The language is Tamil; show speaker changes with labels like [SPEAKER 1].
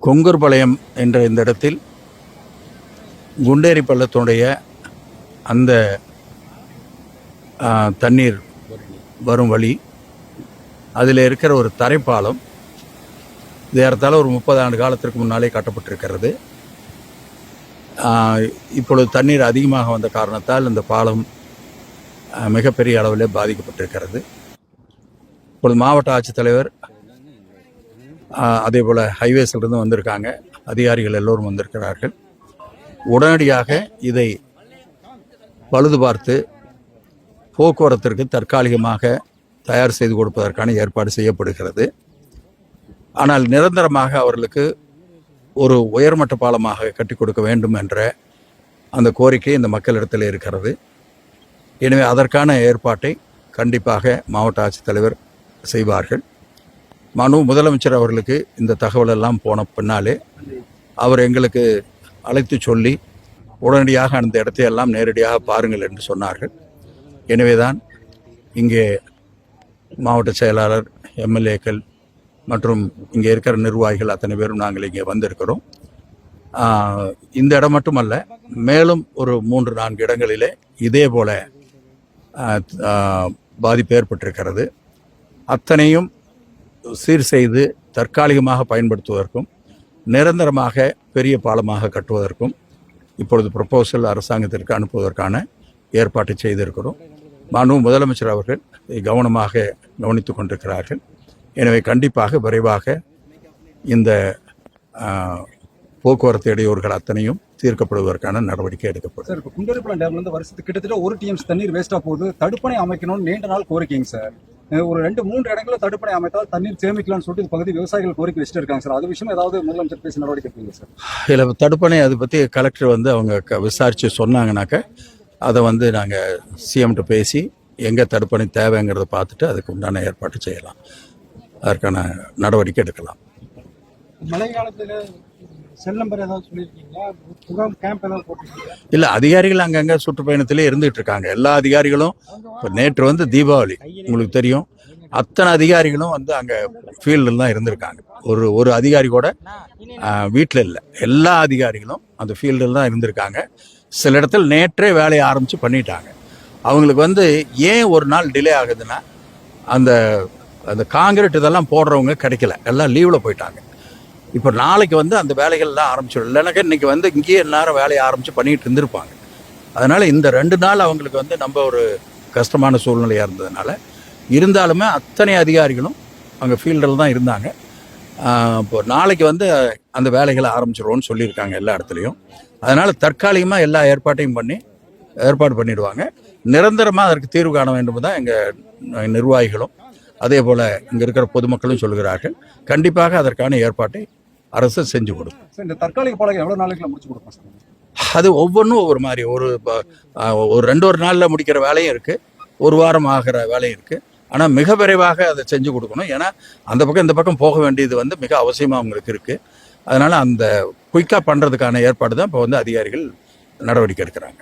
[SPEAKER 1] கொங்கர்பாளையம் என்ற இந்த இடத்தில் குண்டேரி பள்ளத்தினுடைய அந்த தண்ணீர் வரும் வழி, அதில் இருக்கிற ஒரு தரைப்பாலம் ஏறத்தாழ ஒரு 30 ஆண்டு காலத்திற்கு முன்னாலே கட்டப்பட்டிருக்கிறது. இப்பொழுது தண்ணீர் அதிகமாக வந்த காரணத்தால் இந்த பாலம் மிகப்பெரிய அளவில் பாதிக்கப்பட்டிருக்கிறது. இப்பொழுது மாவட்ட ஆட்சித்தலைவர் அதே போல் ஹைவேஸிலிருந்து வந்திருக்காங்க, அதிகாரிகள் எல்லோரும் வந்திருக்கிறார்கள். உடனடியாக இதை பழுது பார்த்து போக்குவரத்திற்கு தற்காலிகமாக தயார் செய்து கொடுப்பதற்கான ஏற்பாடு செய்யப்படுகிறது. ஆனால் நிரந்தரமாக அவர்களுக்கு ஒரு உயர்மட்ட பாலமாக கட்டி கொடுக்க வேண்டும் என்ற அந்த கோரிக்கை இந்த மக்களிடத்தில் இருக்கிறது. எனவே அதற்கான ஏற்பாட்டை கண்டிப்பாக மாவட்ட ஆட்சித்தலைவர் செய்வார்கள். முதலமைச்சர் அவர்களுக்கு இந்த தகவல் எல்லாம் போன பின்னாலே அவர் எங்களுக்கு அழைத்து சொல்லி உடனடியாக அந்த இடத்தையெல்லாம் நேரடியாக பாருங்கள் என்று சொன்னார்கள். எனவேதான் இங்கே மாவட்ட செயலாளர், எம்எல்ஏக்கள் மற்றும் இங்கே இருக்கிற நிர்வாகிகள் அத்தனை பேரும் நாங்கள் இங்கே வந்திருக்கிறோம். இந்த இடம் மட்டுமல்ல, மேலும் ஒரு 3-4 இடங்களிலே இதே போல பாதிப்பு ஏற்பட்டிருக்கிறது. அத்தனையும் சீர் செய்து தற்காலிகமாக பயன்படுத்துவதற்கும் நிரந்தரமாக பெரிய பாலமாக கட்டுவதற்கும் இப்பொழுது ப்ரொபோசல் அரசாங்கத்திற்கு அனுப்புவதற்கான ஏற்பாட்டை செய்திருக்கிறோம். முதலமைச்சர் அவர்கள் கவனமாக கவனித்துக் கொண்டிருக்கிறார்கள். எனவே கண்டிப்பாக விரைவாக இந்த போக்குவரத்து இடையூறுகள் அத்தனையும் தீர்க்கப்படுவதற்கான நடவடிக்கை எடுக்கப்படும்.
[SPEAKER 2] சார், இப்போ குண்டேரிப்பாளையம் டேம்லேருந்து வருஷத்துக்கு கிட்டத்தட்ட 1 TMS தண்ணீர் வேஸ்ட்டாக போகுது. தடுப்பணை அமைக்கணும்னு நீண்ட நாள் கோரிக்கைங்க சார். ஒரு 2-3 இடங்களில் தடுப்பணை அமைத்தால் தண்ணீர் சேமிக்கலாம்னு சொல்லிட்டு பகுதி விவசாயிகள் கோரிக்கை வச்சுட்டு இருக்காங்க சார். அது விஷயம் ஏதாவது முதலமைச்சர் பேசி நடவடிக்கை எடுப்பீங்க சார்?
[SPEAKER 1] இல்லை, தடுப்பணை அதை பற்றி கலெக்டர் அவங்க விசாரித்து சொன்னாங்கனாக்க அதை நாங்கள் சிஎம்கிட்ட பேசி எங்கே தடுப்பணை தேவைங்கிறத பார்த்துட்டு அதுக்கு உண்டான ஏற்பாடு செய்யலாம், அதற்கான நடவடிக்கை எடுக்கலாம்.
[SPEAKER 2] மழை காலத்தில் செல் நம்பர் ஏதாவது சொல்லியிருக்கீங்களா? கேம்ப் ஏதாவது போட்டிருக்கீங்களா?
[SPEAKER 1] இல்லை, அதிகாரிகள் அங்கங்கே சுற்றுப்பயணத்திலே இருந்துகிட்டு இருக்காங்க. எல்லா அதிகாரிகளும் இப்போ நேற்று தீபாவளி உங்களுக்கு தெரியும், அத்தனை அதிகாரிகளும் அங்கே ஃபீல்டில் தான் இருந்திருக்காங்க. ஒரு அதிகாரி கூட வீட்டில் இல்லை, எல்லா அதிகாரிகளும் அந்த ஃபீல்டில் தான் இருந்திருக்காங்க. சில இடத்துல நேற்றே வேலையை ஆரம்பித்து பண்ணிட்டாங்க. அவங்களுக்கு ஏன் ஒரு நாள் டிலே ஆகுதுன்னா, அந்த அந்த காங்கிரீட் இதெல்லாம் போடுறவங்க கிடைக்கல, எல்லாம் லீவில் போயிட்டாங்க. இப்போ நாளைக்கு அந்த வேலைகள்லாம் ஆரம்பிச்சிடும். இல்லைனாக்கா இன்றைக்கி இங்கேயே எல்லாரும் வேலையை ஆரம்பித்து பண்ணிகிட்டு இருந்திருப்பாங்க. அதனால் இந்த 2 நாள் அவங்களுக்கு நம்ம ஒரு கஷ்டமான சூழ்நிலையாக இருந்ததுனால, இருந்தாலுமே அத்தனை அதிகாரிகளும் அங்கே ஃபீல்டில் தான் இருந்தாங்க. இப்போ நாளைக்கு அந்த வேலைகளை ஆரம்பிச்சிடுவோன்னு சொல்லியிருக்காங்க எல்லா இடத்துலையும். அதனால் தற்காலிகமாக எல்லா ஏற்பாடு பண்ணிடுவாங்க. நிரந்தரமாக அதற்கு தீர்வு காண வேண்டும் தான் எங்கள் நிர்வாகிகளும் அதே போல் இங்கே இருக்கிற பொதுமக்களும் சொல்கிறார்கள். கண்டிப்பாக அதற்கான ஏற்பாட்டை அரசு செஞ்சு கொடுக்கும்.
[SPEAKER 2] இந்த தற்காலிக பாலம் எவ்வளோ நாளைக்குள்ள முடிச்சு கொடுப்போம் சார்?
[SPEAKER 1] அது ஒவ்வொன்றும் ஒவ்வொரு மாதிரி, ஒரு 2 நாளில் முடிக்கிற வேலையும் இருக்குது, 1 வாரம் ஆகிற வேலையும் இருக்குது. ஆனால் மிக விரைவாக அதை செஞ்சு கொடுக்கணும். ஏன்னா அந்த பக்கம் இந்த பக்கம் போக வேண்டியது மிக அவசியமாக அவங்களுக்கு இருக்குது. அதனால் அந்த குயிக்காக பண்ணுறதுக்கான ஏற்பாடு தான் இப்போ அதிகாரிகள் நடவடிக்கை எடுக்கிறாங்க.